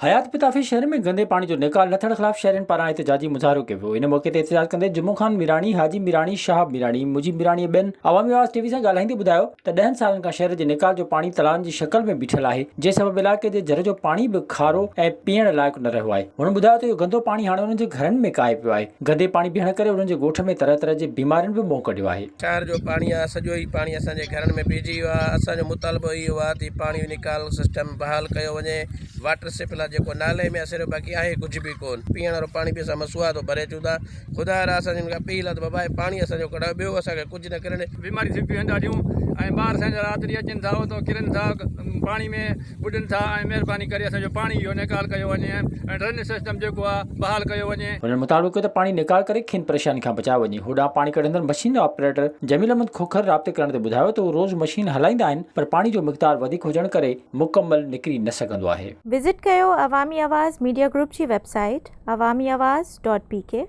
हयात पिताफी शहर में गंदे पानी जो निकाल न थियण ख़िलाफ़ शहरियुनि पारां एहतिजाजी मुज़ाहिरो कयो वियो। इन मौक़े ते एहतिजाज कंदे जुम्मो ख़ान मीराणी, हाजी मीराणी, शाहब मीराणी, मुजीब मीराणी ॿियनि अवामी आवाज़ टीवी सां ॻाल्हाईंदे ॿुधायो त 10 सालनि खां शहर जे निकाल जो पाणी तलाउनि जी शक्ल में बीठल आहे, जंहिं सबबि इलाइक़े जे झर जो पाणी बि खारो ऐं पीअण लाइक़ु न रहियो आहे। हुन ॿुधायो त इहो गंदो पाणी हाणे उन्हनि जे घरनि में काए पियो आहे। गंदे पाणी पीअण करे उन्हनि जे ॻोठ में तरह तरह जी बीमारियुनि बि मुंहुं कढियो आहे। शहर जो पाणी आहे, सॼो ई पाणी असांजे घरनि में पइजी वियो आहे। असांजो मुतालबो इहो आहे त पाणी निकाल सिस्टम बहाल कयो वञे। वाटर सप्लाई जेको नाले में असर बाक़ी आहे कुझु बि कोन। पीअण वारो पाणी बि असां मसुआ थो भरे अचूं था। ख़ुदा असांजे अपील आहे त बाबा पाणी असांजो कढायो, ॿियो असांखे कुझु न करे। बीमारी थी पियूं आहिनि ॾाढियूं, ऐं ॿार असांजा राति ॾींहुं अचनि था, उतां किरनि था पाणी में, ॿुॾनि था। ऐं महिरबानी करे असांजो पाणी इहो निकाल कयो वञे ऐं ड्रेनेज सिस्टम जेको आहे बहाल कयो वञे। हुननि मुताबिक़ कयो त पाणी निकाल करे खेनि परेशानी खां बचायो वञे। होॾां पाणी कढंदड़ मशीन ऑपरेटर जमील अहमद खोखर राब्ते करण ते ॿुधायो त उहो रोज़ मशीन हलाईंदा आहिनि, पर पाणी जो मिक़दार वधीक हुजण करे मुकमल निकिरी न सघंदो आहे। विज़िट कयो अवामी आवाज़ मीडिया ग्रुप जी वेबसाइट awamiawaz.pk।